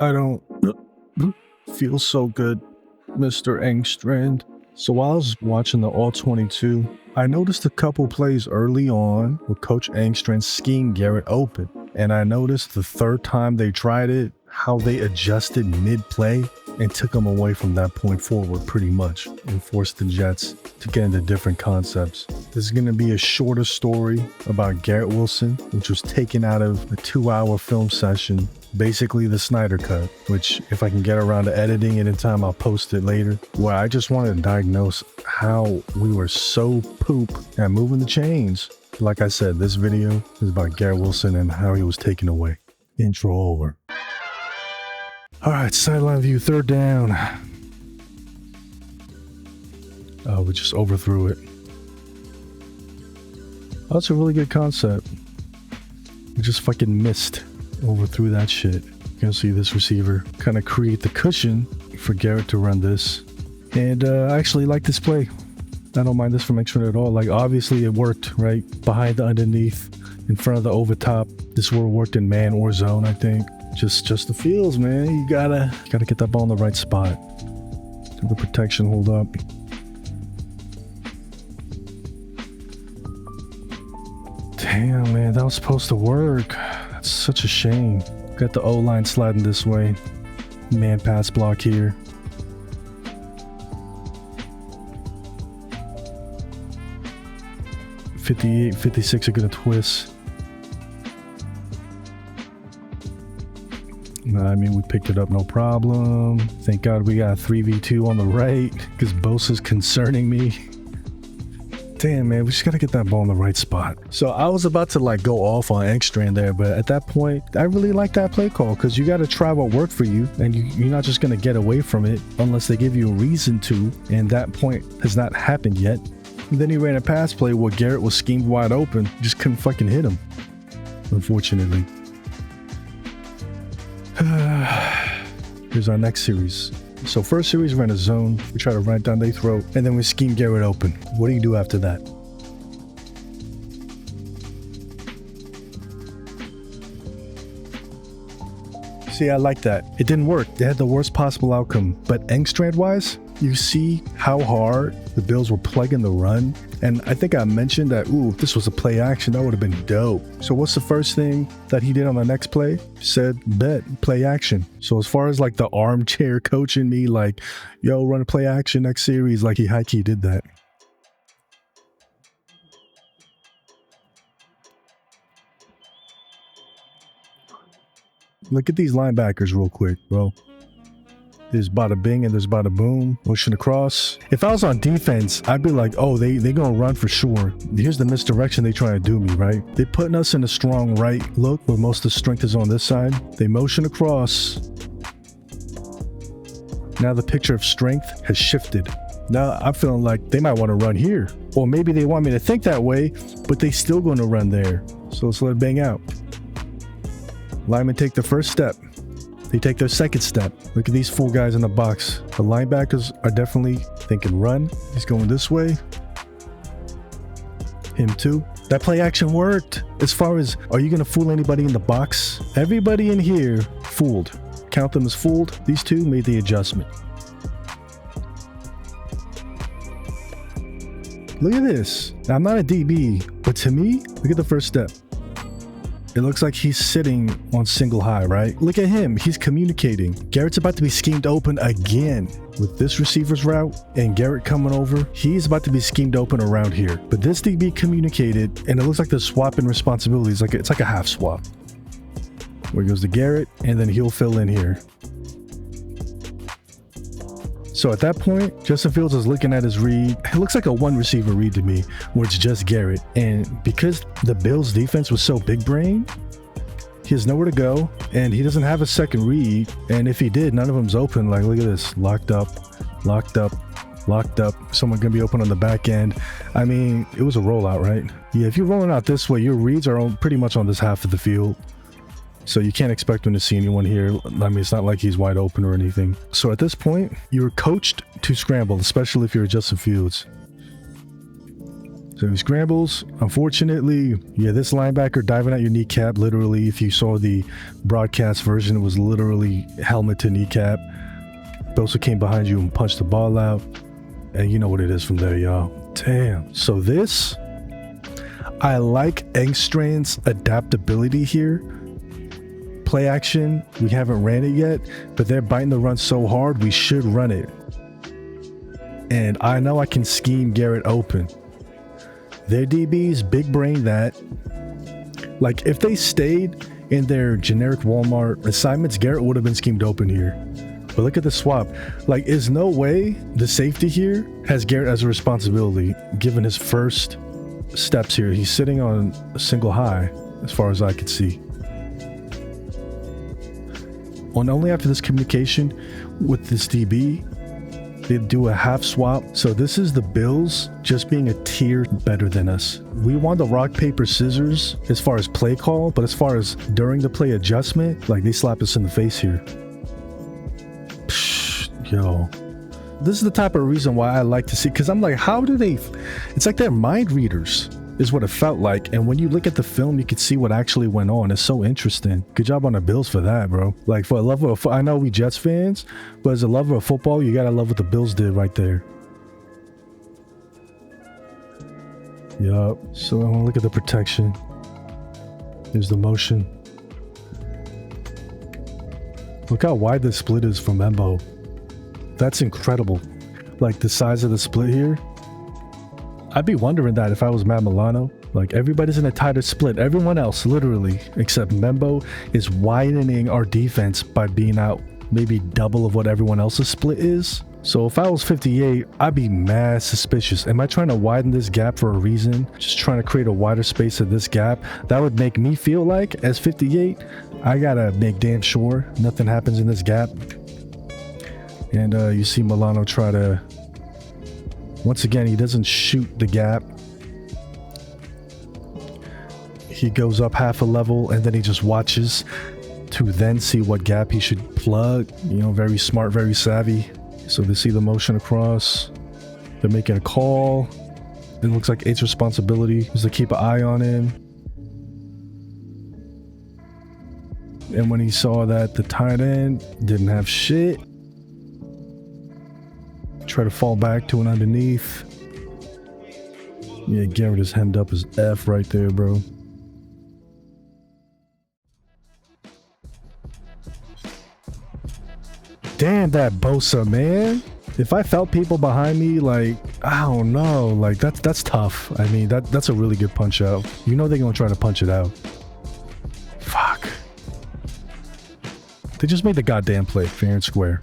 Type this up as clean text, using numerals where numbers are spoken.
I don't feel so good, Mr. Engstrand. So while I was watching the All-22, I noticed a couple plays early on where Coach Engstrand schemed Garrett open. And I noticed the third time they tried it, how they adjusted mid-play and took them away from that point forward pretty much and forced the Jets to get into different concepts. This is going to be a shorter story about Garrett Wilson, which was taken out of a 2-hour film session, basically the Snyder Cut, which if I can get around to editing it in time, I'll post it later, where I just wanted to diagnose how we were so poop at moving the chains. Like I said, this video is about Garrett Wilson and how he was taken away. Intro over. All right, sideline view, third down. We just overthrew it. Oh, that's a really good concept. We just fucking missed. Overthrew that shit. You can see this receiver kind of create the cushion for Garrett to run this. And I actually like this play. I don't mind this from Engstrand at all. Like, obviously it worked, right? Behind the underneath, in front of the over top. This would have worked in man or zone, I think. Just the feels, man. You gotta get that ball in the right spot. Do the protection hold up. Damn, man, that was supposed to work. That's such a shame. Got the O-line sliding this way. Man pass block here. .58, 56 are gonna twist. I mean, we picked it up no problem. Thank God we got a 3v2 on the right because Bosa's concerning me. Damn, man, we just gotta get that ball in the right spot. So I was about to like go off on Engstrand there, but at that point, I really like that play call because you gotta try what worked for you, and you're not just gonna get away from it unless they give you a reason to, and that point has not happened yet. And then he ran a pass play where Garrett was schemed wide open, just couldn't fucking hit him, unfortunately. Here's our next series. So first series, ran a zone. We try to run it down their throat, and then we scheme Garrett open. What do you do after that? See, I like that. It didn't work. They had the worst possible outcome. But Engstrand-wise, you see how hard the Bills were plugging the run. And I think I mentioned that, ooh, if this was a play action, that would have been dope. So what's the first thing that he did on the next play? Said, bet, play action. So as far as like the armchair coaching me, like, yo, run a play action next series, like he high-key did that. Look at these linebackers real quick, bro. There's bada bing and there's bada boom. Motion across. If I was on defense, I'd be like, oh, they gonna run for sure. Here's the misdirection they trying to do me, right? They're putting us in a strong right look where most of the strength is on this side. They motion across. Now the picture of strength has shifted. Now I'm feeling like they might want to run here. Or maybe they want me to think that way, but they still gonna run there. So let's let it bang out. Linemen take the first step. They take their second step. Look at these 4 guys in the box. The linebackers are definitely thinking run. He's going this way. Him too. That play action worked. As far as, are you going to fool anybody in the box? Everybody in here fooled. Count them as fooled. These 2 made the adjustment. Look at this. Now, I'm not a DB, but to me, look at the first step. It looks like he's sitting on single high, right? Look at him. He's communicating. Garrett's about to be schemed open again with this receiver's route and Garrett coming over. He's about to be schemed open around here. But this DB communicated, and it looks like they're swapping responsibilities. It's like a half swap. Where goes to Garrett, and then he'll fill in here. So at that point, Justin Fields is looking at his read. It looks like a 1 receiver read to me, where it's just Garrett. And because the Bills defense was so big brain, he has nowhere to go, and he doesn't have a second read. And if he did, none of them's open. Like, look at this, locked up, locked up, locked up. Someone gonna be open on the back end. I mean, it was a rollout, right? Yeah, if you're rolling out this way, your reads are pretty much on this half of the field. So you can't expect him to see anyone here. I mean, it's not like he's wide open or anything. So at this point, you were coached to scramble, especially if you're Justin Fields. So he scrambles. Unfortunately, yeah, this linebacker diving at your kneecap, literally, if you saw the broadcast version, it was literally helmet to kneecap. Bosa came behind you and punched the ball out. And you know what it is from there, y'all. Damn. So this, I like Engstrand's adaptability here. Play action, we haven't ran it yet, but they're biting the run so hard, we should run it. And I know I can scheme Garrett open. Their DBs, big brain that. Like, if they stayed in their generic Walmart assignments, Garrett would have been schemed open here. But look at the swap. Like, is no way the safety here has Garrett as a responsibility, given his first steps here. He's sitting on a single high, as far as I could see. And only after this communication with this DB, they do a half swap. So this is the Bills just being a tier better than us. We won the rock, paper, scissors as far as play call, but as far as during the play adjustment, like, they slap us in the face here. Psh, yo. This is the type of reason why I like to see, because I'm like, how do they, it's like they're mind readers is what it felt like. And when you look at the film, you can see what actually went on. It's so interesting. Good job on the Bills for that, bro. Like, for a lover of, I know we Jets fans, but as a lover of football, you gotta love what the Bills did right there. Yup. So I want to look at the protection. Here's the motion. Look how wide the split is from Embo. That's incredible. Like, the size of the split here. I'd be wondering that if I was Matt Milano. Like, everybody's in a tighter split. Everyone else, literally, except Membo, is widening our defense by being out maybe double of what everyone else's split is. So if I was 58, I'd be mad suspicious. Am I trying to widen this gap for a reason? Just trying to create a wider space of this gap? That would make me feel like, as 58, I gotta make damn sure nothing happens in this gap. And you see Milano try to... Once again, he doesn't shoot the gap. He goes up half a level and then he just watches to then see what gap he should plug. You know, very smart, very savvy. So they see the motion across. They're making a call. It looks like 8's responsibility is to keep an eye on him. And when he saw that the tight end didn't have shit, try to fall back to an underneath. Yeah, Garrett is hemmed up as F right there, bro. Damn that Bosa, man. If I felt people behind me, like, I don't know, like, that's tough. I mean, that's a really good punch out. You know they're gonna try to punch it out. Fuck. They just made the goddamn play fair and square.